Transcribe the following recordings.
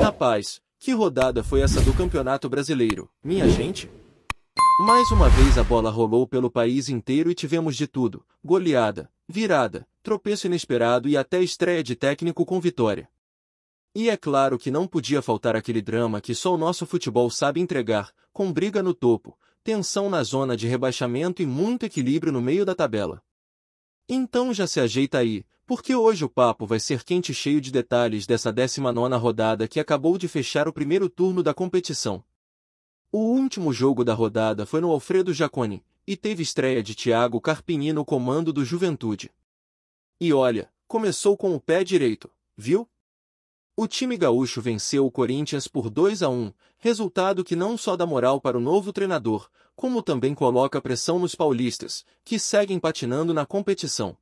Rapaz, que rodada foi essa do Campeonato Brasileiro, minha gente? Mais uma vez a bola rolou pelo país inteiro e tivemos de tudo: goleada, virada, tropeço inesperado e até estreia de técnico com vitória. E é claro que não podia faltar aquele drama que só o nosso futebol sabe entregar, com briga no topo, tensão na zona de rebaixamento e muito equilíbrio no meio da tabela. Então já se ajeita aí, porque hoje o papo vai ser quente e cheio de detalhes dessa 19ª rodada que acabou de fechar o primeiro turno da competição. O último jogo da rodada foi no Alfredo Jaconi, e teve estreia de Thiago Carpini no comando do Juventude. E olha, começou com o pé direito, viu? O time gaúcho venceu o Corinthians por 2-1, resultado que não só dá moral para o novo treinador, como também coloca pressão nos paulistas, que seguem patinando na competição.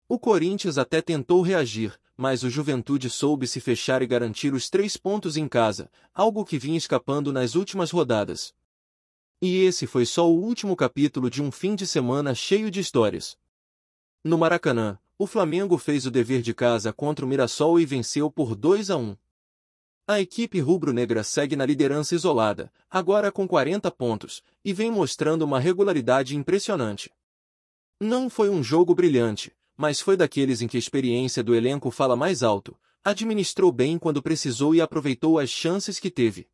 O Corinthians até tentou reagir, mas o Juventude soube se fechar e garantir os 3 pontos em casa, algo que vinha escapando nas últimas rodadas. E esse foi só o último capítulo de um fim de semana cheio de histórias. No Maracanã, o Flamengo fez o dever de casa contra o Mirassol e venceu por 2-1. A equipe rubro-negra segue na liderança isolada, agora com 40 pontos, e vem mostrando uma regularidade impressionante. Não foi um jogo brilhante, mas foi daqueles em que a experiência do elenco fala mais alto, administrou bem quando precisou e aproveitou as chances que teve.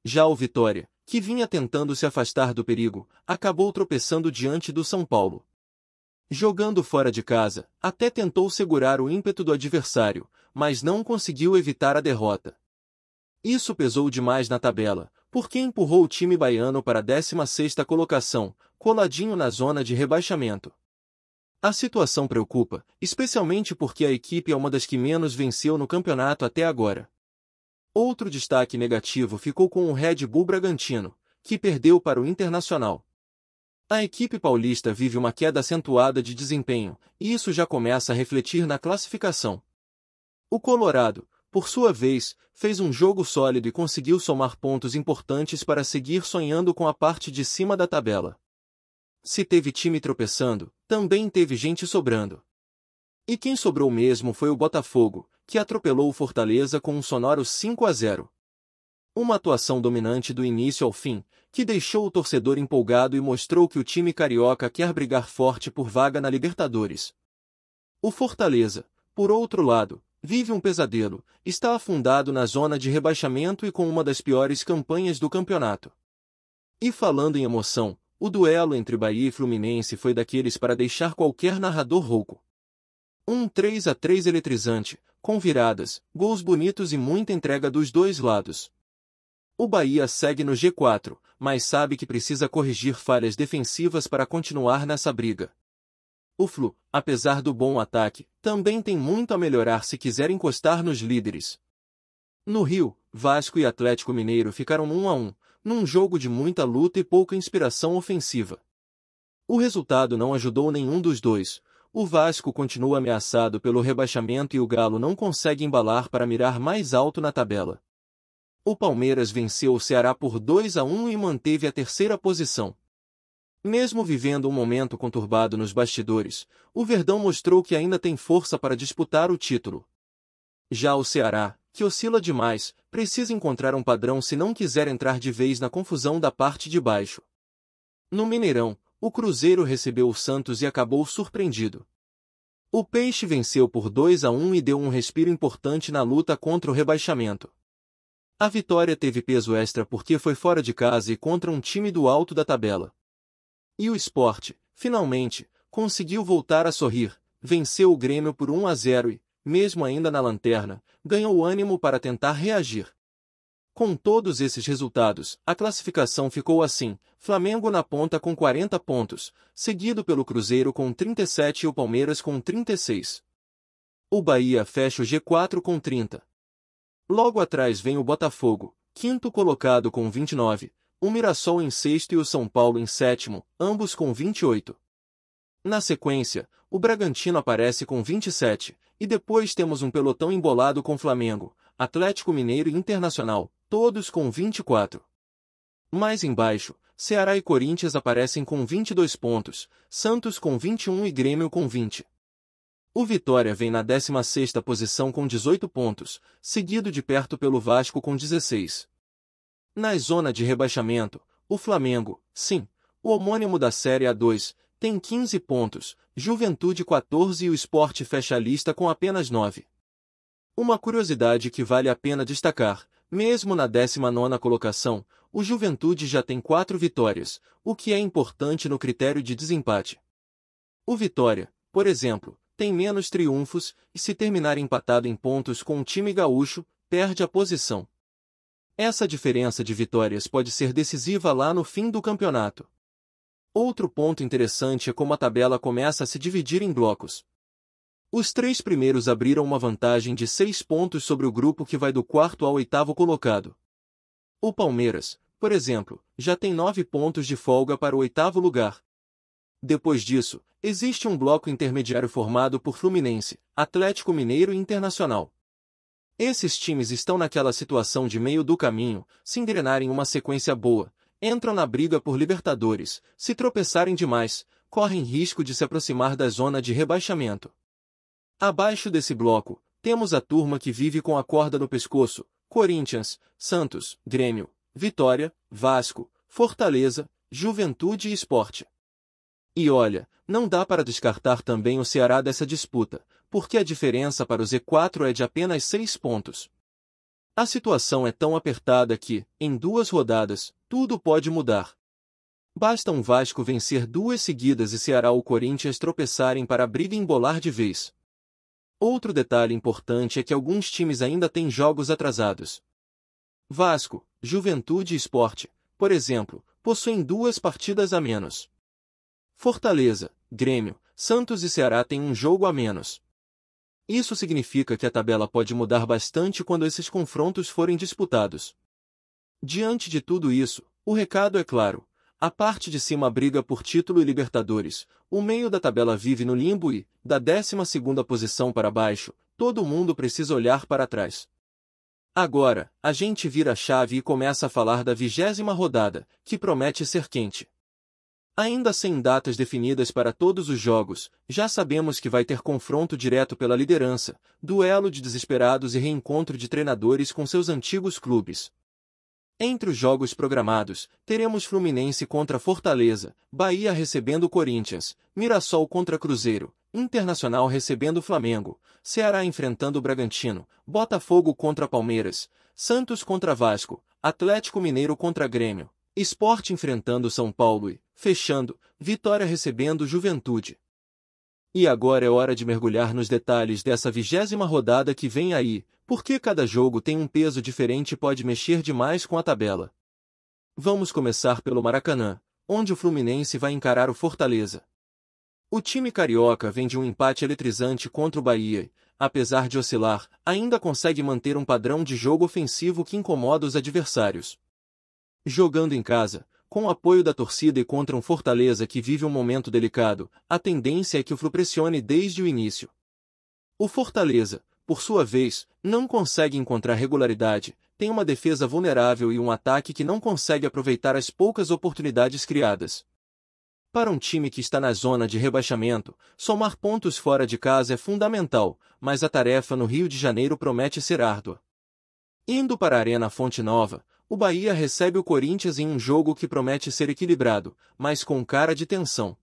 Já o Vitória, que vinha tentando se afastar do perigo, acabou tropeçando diante do São Paulo. Jogando fora de casa, até tentou segurar o ímpeto do adversário, mas não conseguiu evitar a derrota. Isso pesou demais na tabela, porque empurrou o time baiano para a 16ª colocação, coladinho na zona de rebaixamento. A situação preocupa, especialmente porque a equipe é uma das que menos venceu no campeonato até agora. Outro destaque negativo ficou com o Red Bull Bragantino, que perdeu para o Internacional. A equipe paulista vive uma queda acentuada de desempenho, e isso já começa a refletir na classificação. O Colorado, por sua vez, fez um jogo sólido e conseguiu somar pontos importantes para seguir sonhando com a parte de cima da tabela. Se teve time tropeçando, também teve gente sobrando. E quem sobrou mesmo foi o Botafogo, que atropelou o Fortaleza com um sonoro 5-0. Uma atuação dominante do início ao fim, que deixou o torcedor empolgado e mostrou que o time carioca quer brigar forte por vaga na Libertadores. O Fortaleza, por outro lado, vive um pesadelo, está afundado na zona de rebaixamento e com uma das piores campanhas do campeonato. E falando em emoção, o duelo entre Bahia e Fluminense foi daqueles para deixar qualquer narrador rouco. Um 3-3 eletrizante, com viradas, gols bonitos e muita entrega dos dois lados. O Bahia segue no G4, mas sabe que precisa corrigir falhas defensivas para continuar nessa briga. O Flu, apesar do bom ataque, também tem muito a melhorar se quiser encostar nos líderes. No Rio, Vasco e Atlético Mineiro ficaram 1-1, num jogo de muita luta e pouca inspiração ofensiva. O resultado não ajudou nenhum dos dois. O Vasco continua ameaçado pelo rebaixamento e o Galo não consegue embalar para mirar mais alto na tabela. O Palmeiras venceu o Ceará por 2-1 e manteve a terceira posição. Mesmo vivendo um momento conturbado nos bastidores, o Verdão mostrou que ainda tem força para disputar o título. Já o Ceará, que oscila demais, precisa encontrar um padrão se não quiser entrar de vez na confusão da parte de baixo. No Mineirão, o Cruzeiro recebeu o Santos e acabou surpreendido. O Peixe venceu por 2-1 e deu um respiro importante na luta contra o rebaixamento. A vitória teve peso extra porque foi fora de casa e contra um time do alto da tabela. E o Sport, finalmente, conseguiu voltar a sorrir, venceu o Grêmio por 1-0 e, mesmo ainda na lanterna, ganhou ânimo para tentar reagir. Com todos esses resultados, a classificação ficou assim: Flamengo na ponta com 40 pontos, seguido pelo Cruzeiro com 37 e o Palmeiras com 36. O Bahia fecha o G4 com 30. Logo atrás vem o Botafogo, quinto colocado com 29, o Mirassol em sexto e o São Paulo em sétimo, ambos com 28. Na sequência, o Bragantino aparece com 27, e depois temos um pelotão embolado com Flamengo, Atlético Mineiro e Internacional, todos com 24. Mais embaixo, Ceará e Corinthians aparecem com 22 pontos, Santos com 21 e Grêmio com 20. O Vitória vem na 16ª posição com 18 pontos, seguido de perto pelo Vasco com 16. Na zona de rebaixamento, o Flamengo, sim, o homônimo da Série A2, tem 15 pontos, Juventude 14 e o Sport fecha a lista com apenas 9. Uma curiosidade que vale a pena destacar, mesmo na 19ª colocação, o Juventude já tem 4 vitórias, o que é importante no critério de desempate. O Vitória, por exemplo, tem menos triunfos e se terminar empatado em pontos com o time gaúcho, perde a posição. Essa diferença de vitórias pode ser decisiva lá no fim do campeonato. Outro ponto interessante é como a tabela começa a se dividir em blocos. Os 3 primeiros abriram uma vantagem de 6 pontos sobre o grupo que vai do 4º ao 8º colocado. O Palmeiras, por exemplo, já tem 9 pontos de folga para o 8º lugar. Depois disso, existe um bloco intermediário formado por Fluminense, Atlético Mineiro e Internacional. Esses times estão naquela situação de meio do caminho, se engrenarem uma sequência boa, entram na briga por Libertadores, se tropeçarem demais, correm risco de se aproximar da zona de rebaixamento. Abaixo desse bloco, temos a turma que vive com a corda no pescoço: Corinthians, Santos, Grêmio, Vitória, Vasco, Fortaleza, Juventude e Sport. E olha, não dá para descartar também o Ceará dessa disputa, porque a diferença para o Z4 é de apenas 6 pontos. A situação é tão apertada que, em 2 rodadas, tudo pode mudar. Basta um Vasco vencer 2 seguidas e Ceará ou Corinthians tropeçarem para a briga embolar de vez. Outro detalhe importante é que alguns times ainda têm jogos atrasados. Vasco, Juventude e Sport, por exemplo, possuem 2 partidas a menos. Fortaleza, Grêmio, Santos e Ceará têm um jogo a menos. Isso significa que a tabela pode mudar bastante quando esses confrontos forem disputados. Diante de tudo isso, o recado é claro: a parte de cima briga por título e Libertadores, o meio da tabela vive no limbo e, da 12ª posição para baixo, todo mundo precisa olhar para trás. Agora, a gente vira a chave e começa a falar da 20ª rodada, que promete ser quente. Ainda sem datas definidas para todos os jogos, já sabemos que vai ter confronto direto pela liderança, duelo de desesperados e reencontro de treinadores com seus antigos clubes. Entre os jogos programados, teremos Fluminense contra Fortaleza, Bahia recebendo Corinthians, Mirassol contra Cruzeiro, Internacional recebendo Flamengo, Ceará enfrentando Bragantino, Botafogo contra Palmeiras, Santos contra Vasco, Atlético Mineiro contra Grêmio, Sport enfrentando São Paulo e, fechando, Vitória recebendo Juventude. E agora é hora de mergulhar nos detalhes dessa 20ª rodada que vem aí, porque cada jogo tem um peso diferente e pode mexer demais com a tabela. Vamos começar pelo Maracanã, onde o Fluminense vai encarar o Fortaleza. O time carioca vem de um empate eletrizante contra o Bahia e, apesar de oscilar, ainda consegue manter um padrão de jogo ofensivo que incomoda os adversários. Jogando em casa, com o apoio da torcida e contra um Fortaleza que vive um momento delicado, a tendência é que o Flu pressione desde o início. O Fortaleza, por sua vez, não consegue encontrar regularidade, tem uma defesa vulnerável e um ataque que não consegue aproveitar as poucas oportunidades criadas. Para um time que está na zona de rebaixamento, somar pontos fora de casa é fundamental, mas a tarefa no Rio de Janeiro promete ser árdua. Indo para a Arena Fonte Nova, o Bahia recebe o Corinthians em um jogo que promete ser equilibrado, mas com cara de tensão.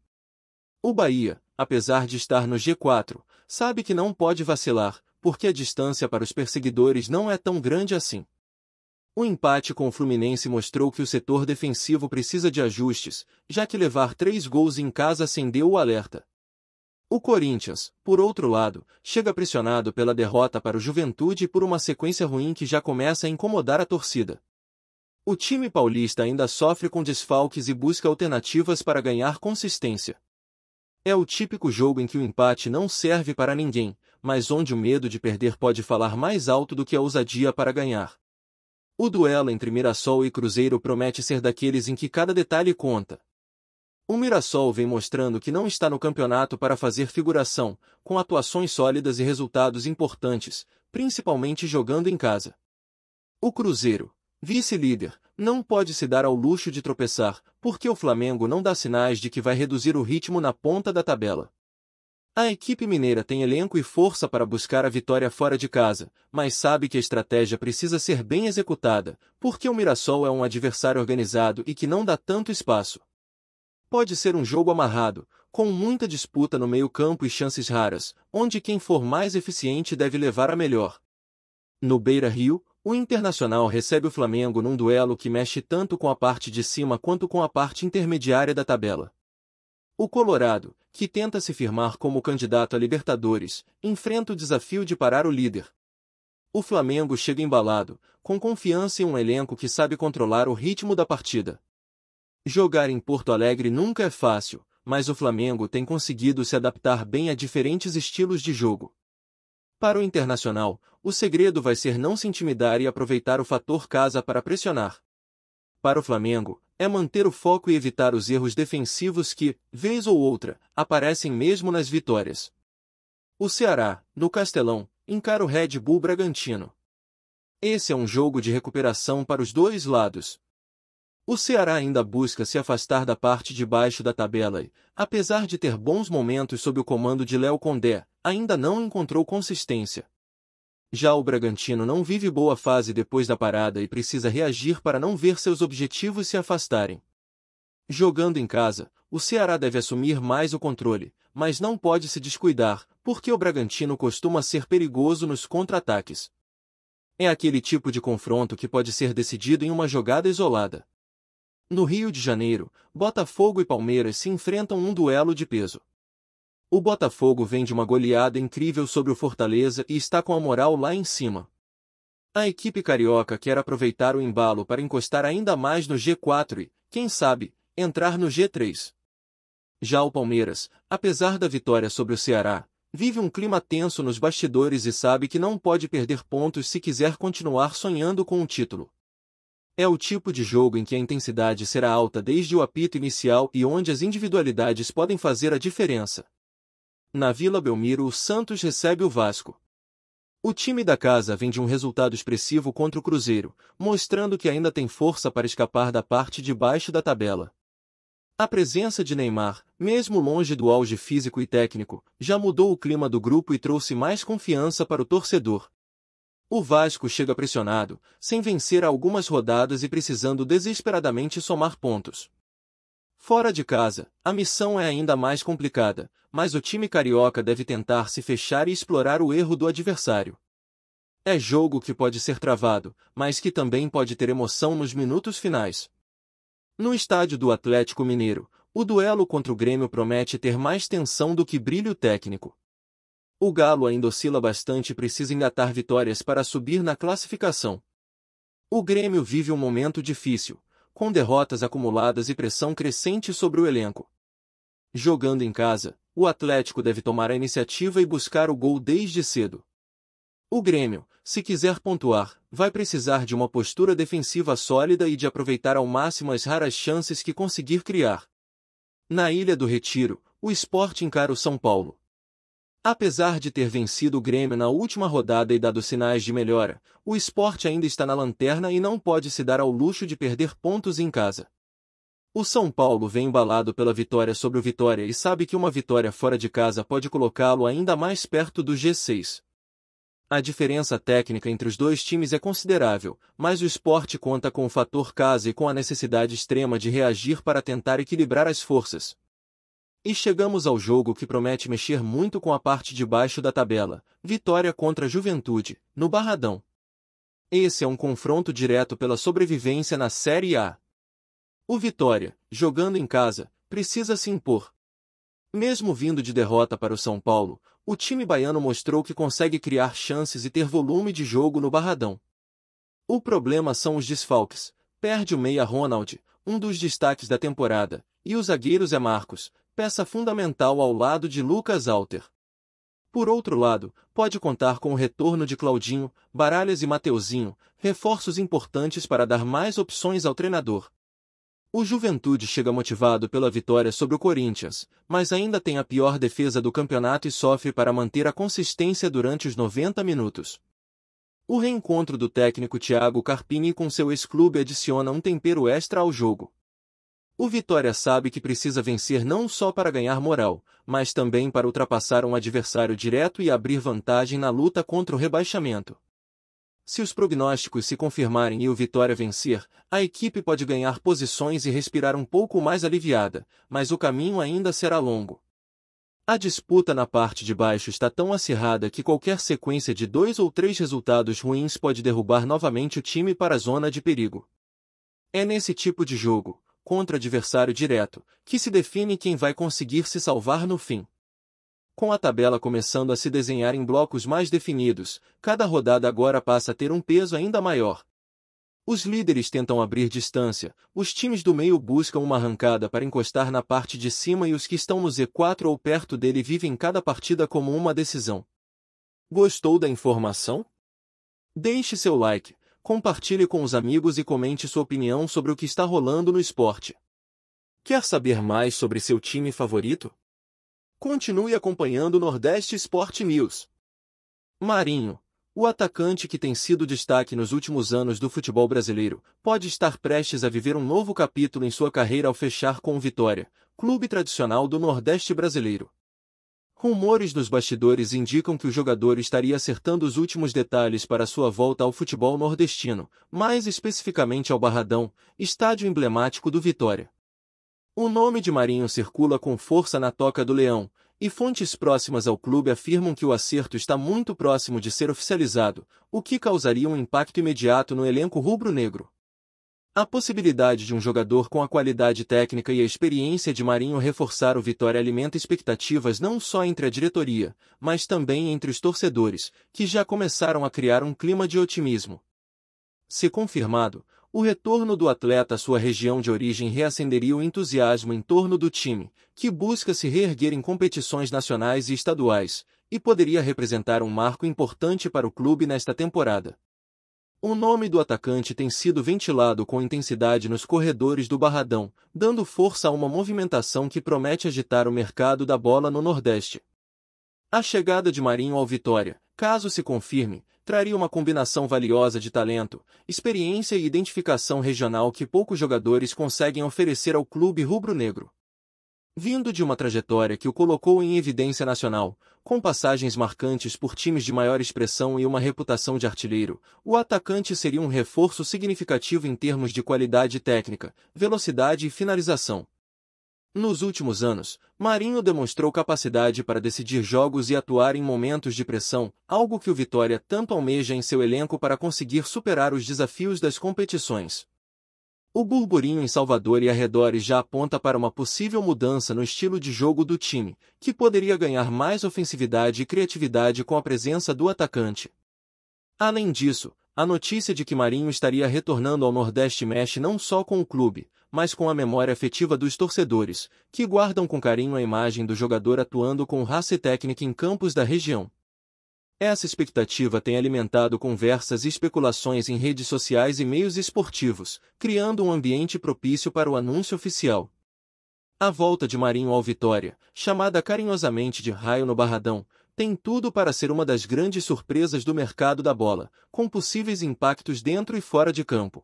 O Bahia, apesar de estar no G4, sabe que não pode vacilar, porque a distância para os perseguidores não é tão grande assim. O empate com o Fluminense mostrou que o setor defensivo precisa de ajustes, já que levar 3 gols em casa acendeu o alerta. O Corinthians, por outro lado, chega pressionado pela derrota para o Juventude e por uma sequência ruim que já começa a incomodar a torcida. O time paulista ainda sofre com desfalques e busca alternativas para ganhar consistência. É o típico jogo em que o empate não serve para ninguém, mas onde o medo de perder pode falar mais alto do que a ousadia para ganhar. O duelo entre Mirassol e Cruzeiro promete ser daqueles em que cada detalhe conta. O Mirassol vem mostrando que não está no campeonato para fazer figuração, com atuações sólidas e resultados importantes, principalmente jogando em casa. O Cruzeiro, vice-líder, não pode se dar ao luxo de tropeçar, porque o Flamengo não dá sinais de que vai reduzir o ritmo na ponta da tabela. A equipe mineira tem elenco e força para buscar a vitória fora de casa, mas sabe que a estratégia precisa ser bem executada, porque o Mirassol é um adversário organizado e que não dá tanto espaço. Pode ser um jogo amarrado, com muita disputa no meio-campo e chances raras, onde quem for mais eficiente deve levar a melhor. No Beira-Rio, o Internacional recebe o Flamengo num duelo que mexe tanto com a parte de cima quanto com a parte intermediária da tabela. O Colorado, que tenta se firmar como candidato a Libertadores, enfrenta o desafio de parar o líder. O Flamengo chega embalado, com confiança em um elenco que sabe controlar o ritmo da partida. Jogar em Porto Alegre nunca é fácil, mas o Flamengo tem conseguido se adaptar bem a diferentes estilos de jogo. Para o Internacional, o segredo vai ser não se intimidar e aproveitar o fator casa para pressionar. Para o Flamengo, é manter o foco e evitar os erros defensivos que, vez ou outra, aparecem mesmo nas vitórias. O Ceará, no Castelão, encara o Red Bull Bragantino. Esse é um jogo de recuperação para os dois lados. O Ceará ainda busca se afastar da parte de baixo da tabela e, apesar de ter bons momentos sob o comando de Léo Condé, ainda não encontrou consistência. Já o Bragantino não vive boa fase depois da parada e precisa reagir para não ver seus objetivos se afastarem. Jogando em casa, o Ceará deve assumir mais o controle, mas não pode se descuidar, porque o Bragantino costuma ser perigoso nos contra-ataques. É aquele tipo de confronto que pode ser decidido em uma jogada isolada. No Rio de Janeiro, Botafogo e Palmeiras se enfrentam num duelo de peso. O Botafogo vem de uma goleada incrível sobre o Fortaleza e está com a moral lá em cima. A equipe carioca quer aproveitar o embalo para encostar ainda mais no G4 e, quem sabe, entrar no G3. Já o Palmeiras, apesar da vitória sobre o Ceará, vive um clima tenso nos bastidores e sabe que não pode perder pontos se quiser continuar sonhando com o título. É o tipo de jogo em que a intensidade será alta desde o apito inicial e onde as individualidades podem fazer a diferença. Na Vila Belmiro, o Santos recebe o Vasco. O time da casa vem de um resultado expressivo contra o Cruzeiro, mostrando que ainda tem força para escapar da parte de baixo da tabela. A presença de Neymar, mesmo longe do auge físico e técnico, já mudou o clima do grupo e trouxe mais confiança para o torcedor. O Vasco chega pressionado, sem vencer há algumas rodadas e precisando desesperadamente somar pontos. Fora de casa, a missão é ainda mais complicada, mas o time carioca deve tentar se fechar e explorar o erro do adversário. É jogo que pode ser travado, mas que também pode ter emoção nos minutos finais. No estádio do Atlético Mineiro, o duelo contra o Grêmio promete ter mais tensão do que brilho técnico. O Galo ainda oscila bastante e precisa engatar vitórias para subir na classificação. O Grêmio vive um momento difícil, com derrotas acumuladas e pressão crescente sobre o elenco. Jogando em casa, o Atlético deve tomar a iniciativa e buscar o gol desde cedo. O Grêmio, se quiser pontuar, vai precisar de uma postura defensiva sólida e de aproveitar ao máximo as raras chances que conseguir criar. Na Ilha do Retiro, o Sport encara o São Paulo. Apesar de ter vencido o Grêmio na última rodada e dado sinais de melhora, o Sport ainda está na lanterna e não pode se dar ao luxo de perder pontos em casa. O São Paulo vem embalado pela vitória sobre o Vitória e sabe que uma vitória fora de casa pode colocá-lo ainda mais perto do G6. A diferença técnica entre os dois times é considerável, mas o Sport conta com o fator casa e com a necessidade extrema de reagir para tentar equilibrar as forças. E chegamos ao jogo que promete mexer muito com a parte de baixo da tabela, vitória contra a Juventude, no Barradão. Esse é um confronto direto pela sobrevivência na Série A. O Vitória, jogando em casa, precisa se impor. Mesmo vindo de derrota para o São Paulo, o time baiano mostrou que consegue criar chances e ter volume de jogo no Barradão. O problema são os desfalques. Perde o meia Ronald, um dos destaques da temporada, e o zagueiro Zé Marcos, peça fundamental ao lado de Lucas Alter. Por outro lado, pode contar com o retorno de Claudinho, Baralhas e Mateuzinho, reforços importantes para dar mais opções ao treinador. O Juventude chega motivado pela vitória sobre o Corinthians, mas ainda tem a pior defesa do campeonato e sofre para manter a consistência durante os 90 minutos. O reencontro do técnico Thiago Carpini com seu ex-clube adiciona um tempero extra ao jogo. O Vitória sabe que precisa vencer não só para ganhar moral, mas também para ultrapassar um adversário direto e abrir vantagem na luta contra o rebaixamento. Se os prognósticos se confirmarem e o Vitória vencer, a equipe pode ganhar posições e respirar um pouco mais aliviada, mas o caminho ainda será longo. A disputa na parte de baixo está tão acirrada que qualquer sequência de 2 ou 3 resultados ruins pode derrubar novamente o time para a zona de perigo. É nesse tipo de jogo, contra adversário direto, que se define quem vai conseguir se salvar no fim. Com a tabela começando a se desenhar em blocos mais definidos, cada rodada agora passa a ter um peso ainda maior. Os líderes tentam abrir distância, os times do meio buscam uma arrancada para encostar na parte de cima e os que estão no Z4 ou perto dele vivem cada partida como uma decisão. Gostou da informação? Deixe seu like, compartilhe com os amigos e comente sua opinião sobre o que está rolando no esporte. Quer saber mais sobre seu time favorito? Continue acompanhando o Nordeste Sport News. Marinho, o atacante que tem sido destaque nos últimos anos do futebol brasileiro, pode estar prestes a viver um novo capítulo em sua carreira ao fechar com o Vitória, clube tradicional do Nordeste brasileiro. Rumores dos bastidores indicam que o jogador estaria acertando os últimos detalhes para sua volta ao futebol nordestino, mais especificamente ao Barradão, estádio emblemático do Vitória. O nome de Marinho circula com força na Toca do Leão, e fontes próximas ao clube afirmam que o acerto está muito próximo de ser oficializado, o que causaria um impacto imediato no elenco rubro-negro. A possibilidade de um jogador com a qualidade técnica e a experiência de Marinho reforçar o Vitória alimenta expectativas não só entre a diretoria, mas também entre os torcedores, que já começaram a criar um clima de otimismo. Se confirmado, o retorno do atleta à sua região de origem reacenderia o entusiasmo em torno do time, que busca se reerguer em competições nacionais e estaduais, e poderia representar um marco importante para o clube nesta temporada. O nome do atacante tem sido ventilado com intensidade nos corredores do Barradão, dando força a uma movimentação que promete agitar o mercado da bola no Nordeste. A chegada de Marinho ao Vitória, caso se confirme, traria uma combinação valiosa de talento, experiência e identificação regional que poucos jogadores conseguem oferecer ao clube rubro-negro. Vindo de uma trajetória que o colocou em evidência nacional, com passagens marcantes por times de maior expressão e uma reputação de artilheiro, o atacante seria um reforço significativo em termos de qualidade técnica, velocidade e finalização. Nos últimos anos, Marinho demonstrou capacidade para decidir jogos e atuar em momentos de pressão, algo que o Vitória tanto almeja em seu elenco para conseguir superar os desafios das competições. O burburinho em Salvador e arredores já aponta para uma possível mudança no estilo de jogo do time, que poderia ganhar mais ofensividade e criatividade com a presença do atacante. Além disso, a notícia de que Marinho estaria retornando ao Nordeste mexe não só com o clube, mas com a memória afetiva dos torcedores, que guardam com carinho a imagem do jogador atuando com raça e técnica em campos da região. Essa expectativa tem alimentado conversas e especulações em redes sociais e meios esportivos, criando um ambiente propício para o anúncio oficial. A volta de Marinho ao Vitória, chamada carinhosamente de Raio no Barradão, tem tudo para ser uma das grandes surpresas do mercado da bola, com possíveis impactos dentro e fora de campo.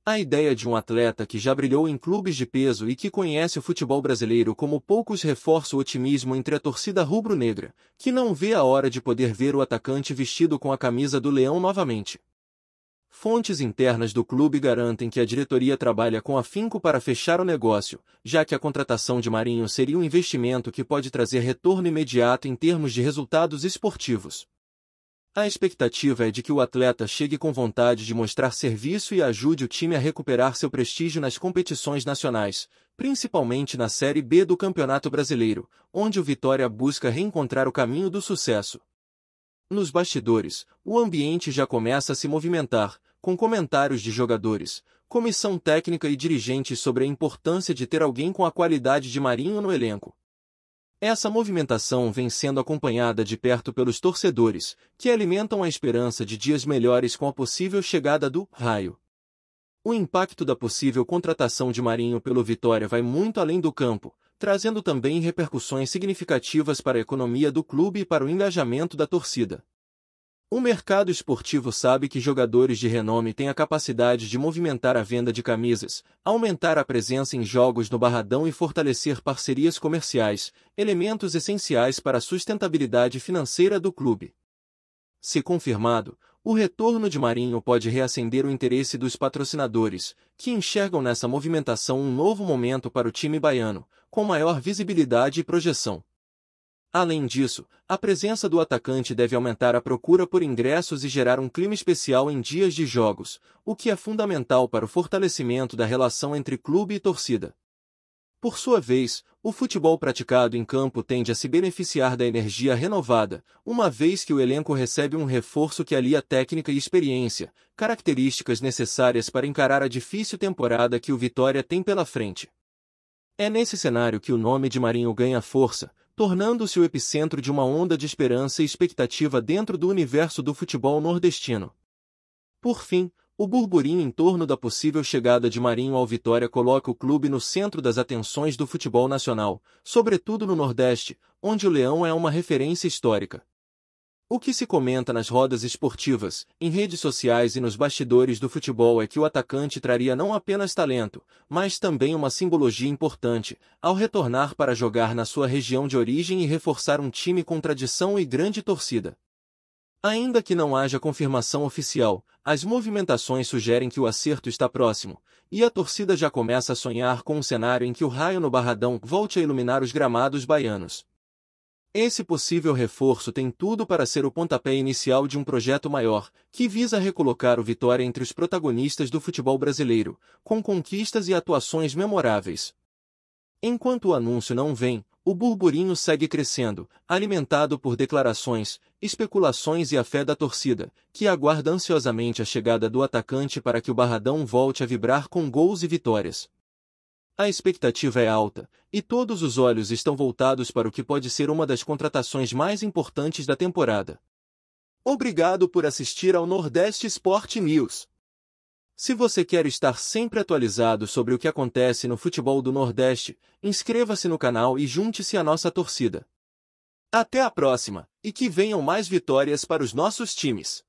A ideia de um atleta que já brilhou em clubes de peso e que conhece o futebol brasileiro como poucos reforça o otimismo entre a torcida rubro-negra, que não vê a hora de poder ver o atacante vestido com a camisa do Leão novamente. Fontes internas do clube garantem que a diretoria trabalha com afinco para fechar o negócio, já que a contratação de Marinho seria um investimento que pode trazer retorno imediato em termos de resultados esportivos. A expectativa é de que o atleta chegue com vontade de mostrar serviço e ajude o time a recuperar seu prestígio nas competições nacionais, principalmente na Série B do Campeonato Brasileiro, onde o Vitória busca reencontrar o caminho do sucesso. Nos bastidores, o ambiente já começa a se movimentar, com comentários de jogadores, comissão técnica e dirigentes sobre a importância de ter alguém com a qualidade de Marinho no elenco. Essa movimentação vem sendo acompanhada de perto pelos torcedores, que alimentam a esperança de dias melhores com a possível chegada do Raio. O impacto da possível contratação de Marinho pelo Vitória vai muito além do campo, trazendo também repercussões significativas para a economia do clube e para o engajamento da torcida. O mercado esportivo sabe que jogadores de renome têm a capacidade de movimentar a venda de camisas, aumentar a presença em jogos no Barradão e fortalecer parcerias comerciais, elementos essenciais para a sustentabilidade financeira do clube. Se confirmado, o retorno de Marinho pode reacender o interesse dos patrocinadores, que enxergam nessa movimentação um novo momento para o time baiano, com maior visibilidade e projeção. Além disso, a presença do atacante deve aumentar a procura por ingressos e gerar um clima especial em dias de jogos, o que é fundamental para o fortalecimento da relação entre clube e torcida. Por sua vez, o futebol praticado em campo tende a se beneficiar da energia renovada, uma vez que o elenco recebe um reforço que alia técnica e experiência, características necessárias para encarar a difícil temporada que o Vitória tem pela frente. É nesse cenário que o nome de Marinho ganha força, tornando-se o epicentro de uma onda de esperança e expectativa dentro do universo do futebol nordestino. Por fim, o burburinho em torno da possível chegada de Marinho ao Vitória coloca o clube no centro das atenções do futebol nacional, sobretudo no Nordeste, onde o Leão é uma referência histórica. O que se comenta nas rodas esportivas, em redes sociais e nos bastidores do futebol é que o atacante traria não apenas talento, mas também uma simbologia importante, ao retornar para jogar na sua região de origem e reforçar um time com tradição e grande torcida. Ainda que não haja confirmação oficial, as movimentações sugerem que o acerto está próximo, e a torcida já começa a sonhar com um cenário em que o raio no Barradão volte a iluminar os gramados baianos. Esse possível reforço tem tudo para ser o pontapé inicial de um projeto maior, que visa recolocar o Vitória entre os protagonistas do futebol brasileiro, com conquistas e atuações memoráveis. Enquanto o anúncio não vem, o burburinho segue crescendo, alimentado por declarações, especulações e a fé da torcida, que aguarda ansiosamente a chegada do atacante para que o Barradão volte a vibrar com gols e vitórias. A expectativa é alta, e todos os olhos estão voltados para o que pode ser uma das contratações mais importantes da temporada. Obrigado por assistir ao Nordeste Sport News. Se você quer estar sempre atualizado sobre o que acontece no futebol do Nordeste, inscreva-se no canal e junte-se à nossa torcida. Até a próxima, e que venham mais vitórias para os nossos times.